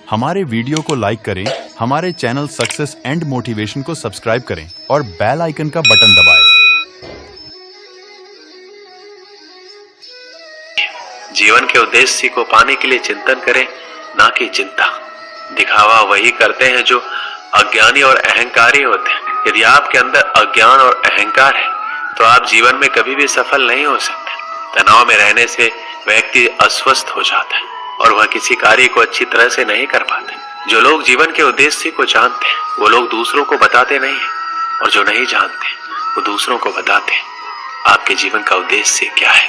हमारे वीडियो को लाइक करें, हमारे चैनल सक्सेस एंड मोटिवेशन को सब्सक्राइब करें और बेल आइकन का बटन दबाएं। जीवन के उद्देश्य को पाने के लिए चिंतन करें, ना कि चिंता। दिखावा वही करते हैं जो अज्ञानी और अहंकारी होते हैं। यदि आपके अंदर अज्ञान और अहंकार है तो आप जीवन में कभी भी सफल नहीं हो सकते। तनाव में रहने से व्यक्ति अस्वस्थ हो जाता है और वह किसी कार्य को अच्छी तरह से नहीं कर पाते। जो लोग जीवन के उद्देश्य को जानते हैं वो लोग दूसरों को बताते नहीं हैं, और जो नहीं जानते वो दूसरों को बताते हैं। आपके जीवन का उद्देश्य क्या है?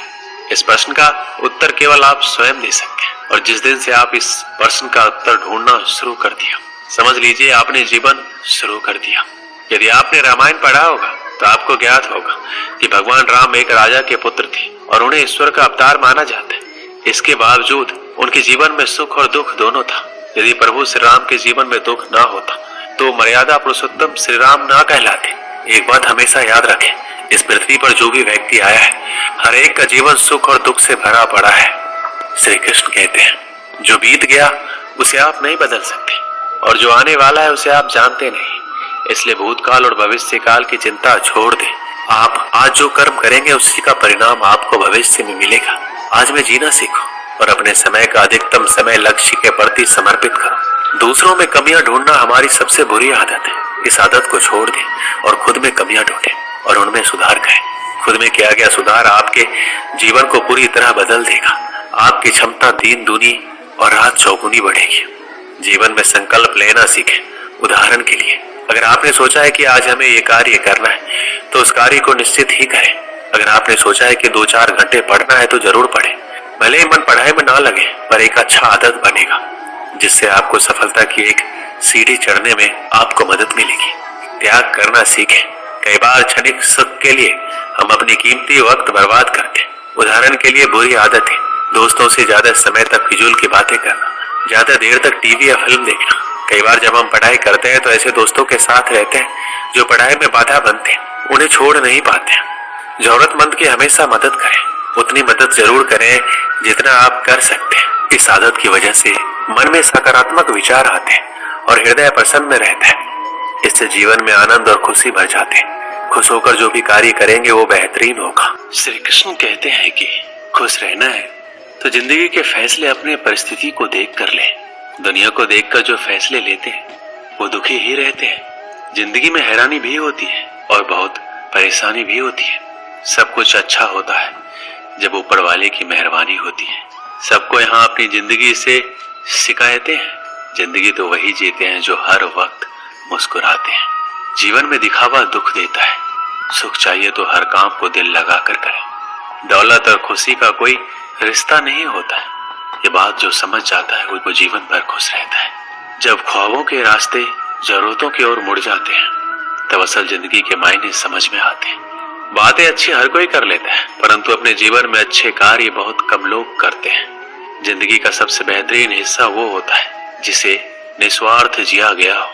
इस प्रश्न का उत्तर केवल आप स्वयं दे सकते हैं। और जिस दिन से आप इस प्रश्न का उत्तर ढूंढना शुरू कर दिया, समझ लीजिए आपने जीवन शुरू कर दिया। यदि आपने रामायण पढ़ा होगा तो आपको ज्ञात होगा कि भगवान राम एक राजा के पुत्र थे और उन्हें ईश्वर का अवतार माना जाता है। इसके बावजूद उनके जीवन में सुख और दुख दोनों था। यदि प्रभु श्री राम के जीवन में दुख ना होता तो मर्यादा पुरुषोत्तम श्री राम ना कहलाते। एक बात हमेशा याद रखें, इस पृथ्वी पर जो भी व्यक्ति आया है हर एक का जीवन सुख और दुख से भरा पड़ा है। श्री कृष्ण कहते हैं, जो बीत गया उसे आप नहीं बदल सकते और जो आने वाला है उसे आप जानते नहीं। इसलिए भूतकाल और भविष्य काल की चिंता छोड़ दें। आप आज जो कर्म करेंगे उसी का परिणाम आपको भविष्य में मिलेगा। आज में जीना सीखो और अपने समय का अधिकतम समय लक्ष्य के प्रति समर्पित करो। दूसरों में कमियां ढूंढना हमारी सबसे बुरी आदत है। इस आदत को छोड़ दें और खुद में कमियां ढूंढें और उनमें सुधार करें। खुद में किया गया सुधार आपके जीवन को पूरी तरह बदल देगा। आपकी क्षमता दिन दूनी और रात चौगुनी बढ़ेगी। जीवन में संकल्प लेना सीखें। उदाहरण के लिए, अगर आपने सोचा है कि आज हमें ये कार्य करना है तो उस कार्य को निश्चित ही करें। अगर आपने सोचा है कि 2-4 घंटे पढ़ना है तो जरूर पढ़ें। भले ही मन पढ़ाई में ना लगे पर एक अच्छा आदत बनेगा जिससे आपको सफलता की एक सीढ़ी चढ़ने में आपको मदद मिलेगी। त्याग करना सीखें। कई बार क्षणिक सुख के लिए हम अपनी कीमती वक्त बर्बाद करते हैं। उदाहरण के लिए, बुरी आदत है दोस्तों से ज्यादा समय तक फिजूल की बातें करना, ज्यादा देर तक टीवी या फिल्म देखना। कई बार जब हम पढ़ाई करते हैं तो ऐसे दोस्तों के साथ रहते हैं जो पढ़ाई में बाधा बनते हैं, उन्हें छोड़ नहीं पाते। जरूरतमंद की हमेशा मदद करें। उतनी मदद जरूर करें जितना आप कर सकते हैं। इस आदत की वजह से मन में सकारात्मक विचार आते हैं और हृदय प्रसन्न रहता है। इससे जीवन में आनंद और खुशी भर जाते हैं। खुश होकर जो भी कार्य करेंगे वो बेहतरीन होगा। श्री कृष्ण कहते हैं कि खुश रहना है तो जिंदगी के फैसले अपने परिस्थिति को देख कर लें। दुनिया को देखकर जो फैसले लेते हैं वो दुखी ही रहते हैं। जिंदगी में हैरानी भी होती है और बहुत परेशानी भी होती है। सब कुछ अच्छा होता है जब ऊपर वाले की मेहरबानी होती है। सबको यहाँ अपनी जिंदगी से शिकायतें हैं। जिंदगी तो वही जीते हैं जो हर वक्त मुस्कुराते हैं। जीवन में दिखावा दुख देता है। सुख चाहिए तो हर काम को दिल लगाकर करें। दौलत और खुशी का कोई रिश्ता नहीं होता है। ये बात जो समझ जाता है वो जीवन भर खुश रहता है। जब ख्वाबों के रास्ते जरूरतों की ओर मुड़ जाते हैं तब असल जिंदगी के मायने समझ में आते हैं। बातें अच्छी हर कोई कर लेता है परंतु अपने जीवन में अच्छे कार्य बहुत कम लोग करते हैं। जिंदगी का सबसे बेहतरीन हिस्सा वो होता है जिसे निस्वार्थ जिया गया हो।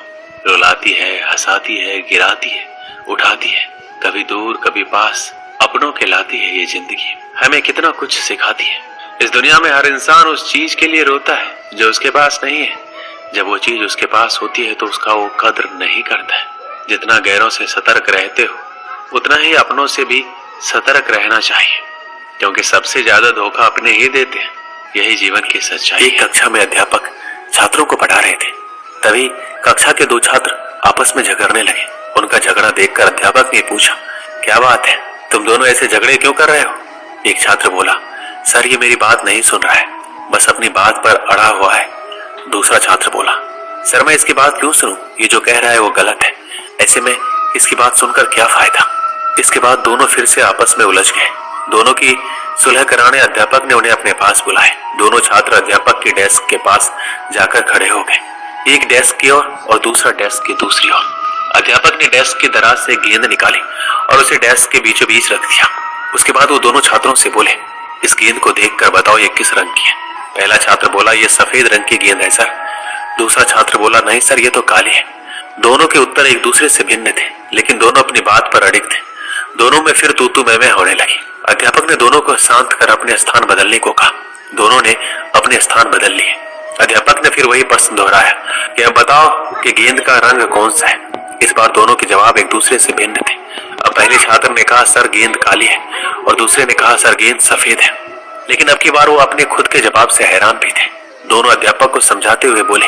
रुलाती है, हंसाती है, गिराती है, उठाती है, कभी दूर कभी पास अपनों के लाती है। ये जिंदगी हमें कितना कुछ सिखाती है। इस दुनिया में हर इंसान उस चीज के लिए रोता है जो उसके पास नहीं है। जब वो चीज उसके पास होती है तो उसका वो कद्र नहीं करता है। जितना गैरों से सतर्क रहते हो उतना ही अपनों से भी सतर्क रहना चाहिए, क्योंकि सबसे ज्यादा धोखा अपने ही देते हैं। यही जीवन की सच्चाई। एक कक्षा में अध्यापक छात्रों को पढ़ा रहे थे। तभी कक्षा के 2 छात्र आपस में झगड़ने लगे। उनका झगड़ा देखकर अध्यापक ने पूछा, क्या बात है, तुम दोनों ऐसे झगड़े क्यों कर रहे हो? एक छात्र बोला, सर ये मेरी बात नहीं सुन रहा है, बस अपनी बात पर अड़ा हुआ है। दूसरा छात्र बोला, सर मैं इसकी बात क्यों सुनूं? ये जो कह रहा है वो गलत है। ऐसे में इसकी बात सुनकर क्या फायदा? इसके बाद दोनों फिर से आपस में उलझ गए। दोनों की सुलह कराने अध्यापक ने उन्हें अपने पास बुलाए। दोनों छात्र अध्यापक के डेस्क के पास जाकर खड़े हो गए, एक डेस्क की ओर और दूसरा डेस्क की दूसरी ओर। अध्यापक ने डेस्क की दराज से गेंद निकाली और उसे डेस्क के बीचों बीच रख दिया। उसके बाद वो दोनों छात्रों से बोले, इस गेंद को देखकर बताओ ये किस रंग की है? पहला छात्र बोला, ये सफेद रंग की गेंद है सर। दूसरा छात्र बोला, नहीं सर ये तो काली है। दोनों के उत्तर एक दूसरे से भिन्न थे लेकिन दोनों अपनी बात पर अड़िग थे। दोनों में फिर तू मैं होने लगी। अध्यापक ने दोनों को शांत कर अपने स्थान बदलने को कहा। दोनों ने अपने स्थान बदल लिए। अध्यापक ने फिर वही प्रश्न दोहराया कि अब बताओ कि गेंद का रंग कौन सा है। इस बार दोनों के जवाब एक दूसरे से भिन्न थे। अब पहले छात्र ने कहा सर गेंद काली है और दूसरे ने कहा सर गेंद सफेद है। लेकिन अब की बार वो अपने खुद के जवाब से हैरान भी थे। दोनों अध्यापक को समझाते हुए बोले,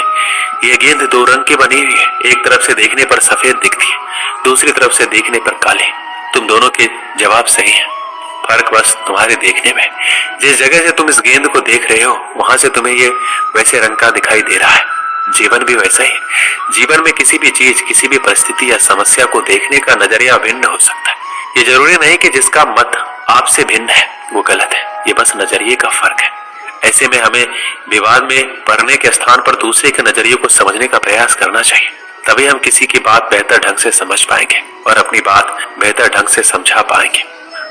ये गेंद दो रंग की बनी हुई है, एक तरफ से देखने पर सफेद दिखती है, दूसरी तरफ से देखने पर काली। तुम दोनों के जवाब सही हैं, फर्क बस तुम्हारे देखने में। जिस जगह से तुम इस गेंद को देख रहे हो वहां से तुम्हें ये वैसे रंग का दिखाई दे रहा है। जीवन भी वैसा ही। जीवन में किसी भी चीज, किसी भी परिस्थिति या समस्या को देखने का नजरिया भिन्न हो सकता है। ये जरूरी नहीं कि जिसका मत आपसे भिन्न है वो गलत है, ये बस नजरिए का फर्क है। ऐसे में हमें विवाद में पढ़ने के स्थान पर दूसरे के नजरिए को समझने का प्रयास करना चाहिए। तभी हम किसी की बात बेहतर ढंग से समझ पाएंगे और अपनी बात बेहतर ढंग से समझा पाएंगे।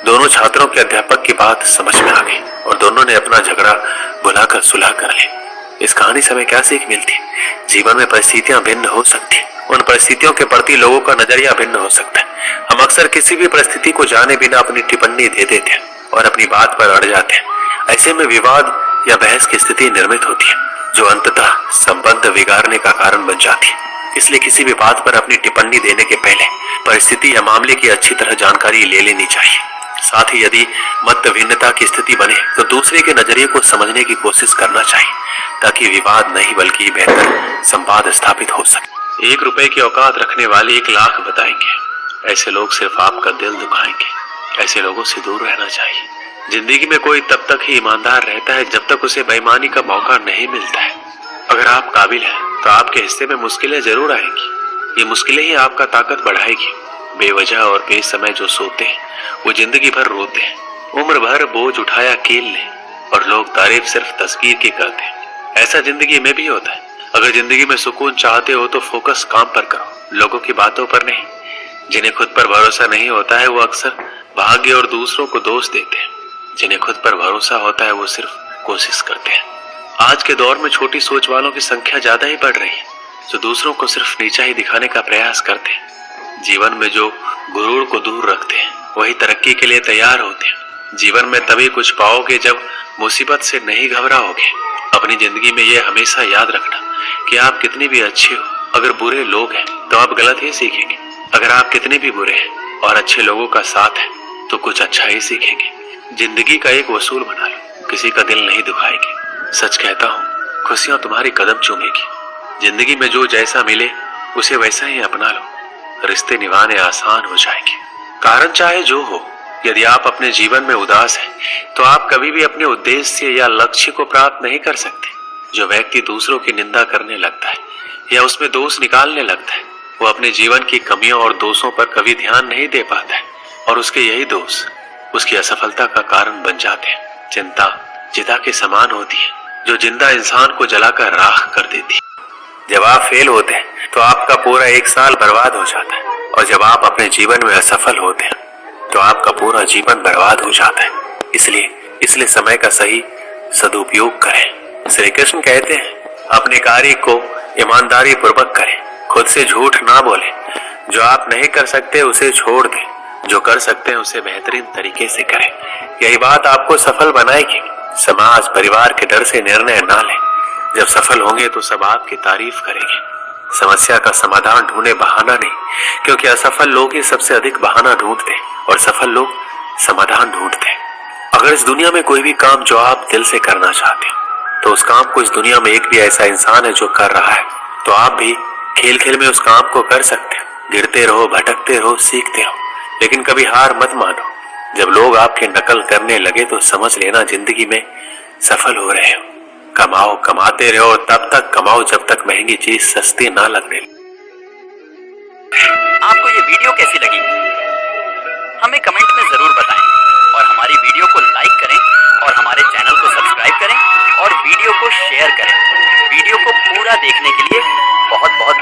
दोनों छात्रों के अध्यापक की बात समझ में आ गई और दोनों ने अपना झगड़ा भुलाकर सुलह कर ली। इस कहानी से हमें क्या सीख मिलती है? जीवन में परिस्थितियां भिन्न हो सकती है, उन परिस्थितियों के प्रति लोगों का नजरिया भिन्न हो सकता है। हम अक्सर किसी भी परिस्थिति को जाने बिना अपनी टिप्पणी दे देते हैं और अपनी बात पर अड़ जाते हैं। ऐसे में विवाद या बहस की स्थिति निर्मित होती है जो अंततः संबंध बिगाड़ने का कारण बन जाती है। इसलिए किसी भी बात पर अपनी टिप्पणी देने के पहले परिस्थिति या मामले की अच्छी तरह जानकारी ले लेनी चाहिए। साथ ही यदि मत भिन्नता की स्थिति बने तो दूसरे के नजरिए को समझने की कोशिश करना चाहिए ताकि विवाद नहीं बल्कि बेहतर संवाद स्थापित हो सके। 1 रुपए की औकात रखने वाले 1 लाख बताएंगे। ऐसे लोग सिर्फ आपका दिल दुखाएंगे। ऐसे लोगों से दूर रहना चाहिए। जिंदगी में कोई तब तक ही ईमानदार रहता है जब तक उसे बेईमानी का मौका नहीं मिलता है। अगर आप काबिल हैं तो आपके हिस्से में मुश्किलें जरूर आएंगी। ये मुश्किलें ही आपका ताकत बढ़ाएगी। बेवजह और बेसमय जो सोते हैं वो जिंदगी भर रोते हैं। उम्र भर बोझ उठाया कील ले और लोग तारीफ सिर्फ तस्वीर की करते हैं। ऐसा जिंदगी में भी होता है। अगर जिंदगी में सुकून चाहते हो तो फोकस काम पर करो, लोगों की बातों पर नहीं। जिन्हें खुद पर भरोसा नहीं होता है वो अक्सर भाग्य और दूसरों को दोष देते हैं। जिन्हें खुद पर भरोसा होता है वो सिर्फ कोशिश करते हैं। आज के दौर में छोटी सोच वालों की संख्या ज्यादा ही बढ़ रही है जो दूसरों को सिर्फ नीचा ही दिखाने का प्रयास करते हैं। जीवन में जो गुरूर को दूर रखते हैं वही तरक्की के लिए तैयार होते हैं। जीवन में तभी कुछ पाओगे जब मुसीबत से नहीं घबराओगे। अपनी जिंदगी में यह हमेशा याद रखना कि आप कितने भी अच्छे हो, अगर बुरे लोग हैं तो आप गलत ही सीखेंगे। अगर आप कितने भी बुरे हैं और अच्छे लोगों का साथ है तो कुछ अच्छा ही सीखेंगे। जिंदगी का एक वसूल बना लो, किसी का दिल नहीं दुखाएगी। सच कहता हूँ, खुशियां तुम्हारी कदम चूमेगी। जिंदगी में जो जैसा मिले उसे वैसा ही अपना लो, रिश्ते निभाने आसान हो जाएंगे। कारण चाहे जो हो, यदि आप अपने जीवन में उदास हैं तो आप कभी भी अपने उद्देश्य या लक्ष्य को प्राप्त नहीं कर सकते। जो व्यक्ति दूसरों की निंदा करने लगता है या उसमें दोष निकालने लगता है वो अपने जीवन की कमियों और दोषों पर कभी ध्यान नहीं दे पाता है और उसके यही दोष उसकी असफलता का कारण बन जाते हैं। चिंता चिता के समान होती है जो जिंदा इंसान को जलाकर राख कर देती है। जब आप फेल होते हैं तो आपका पूरा 1 साल बर्बाद हो जाता है और जब आप अपने जीवन में असफल होते हैं तो आपका पूरा जीवन बर्बाद हो जाता है। इसलिए समय का सही सदुपयोग करें। श्री कृष्ण कहते हैं अपने कार्य को ईमानदारी पूर्वक करें, खुद से झूठ ना बोलें। जो आप नहीं कर सकते उसे छोड़ दें, जो कर सकते हैं उसे बेहतरीन तरीके से करें। यही बात आपको सफल बनाएगी। समाज परिवार के डर से निर्णय ना लें। जब सफल होंगे तो सब आपकी तारीफ करेंगे। समस्या का समाधान ढूंढे, बहाना नहीं, क्योंकि असफल लोग ही सबसे अधिक बहाना ढूंढते हैं और सफल लोग समाधान ढूंढते हैं। अगर इस दुनिया में कोई भी काम जो आप दिल से करना चाहते हो तो उस काम को इस दुनिया में एक भी ऐसा इंसान है जो कर रहा है तो आप भी खेल खेल में उस काम को कर सकते हो। गिरते रहो, भटकते रहो, सीखते रहो, लेकिन कभी हार मत मानो। जब लोग आपकी नकल करने लगे तो समझ लेना जिंदगी में सफल हो रहे हो। कमाओ, कमाते रहो, तब तक कमाओ जब तक महंगी चीज सस्ती ना लगने। आपको ये वीडियो कैसी लगी हमें कमेंट में जरूर बताएं और हमारी वीडियो को लाइक करें और हमारे चैनल को सब्सक्राइब करें और वीडियो को शेयर करें। वीडियो को पूरा देखने के लिए बहुत बहुत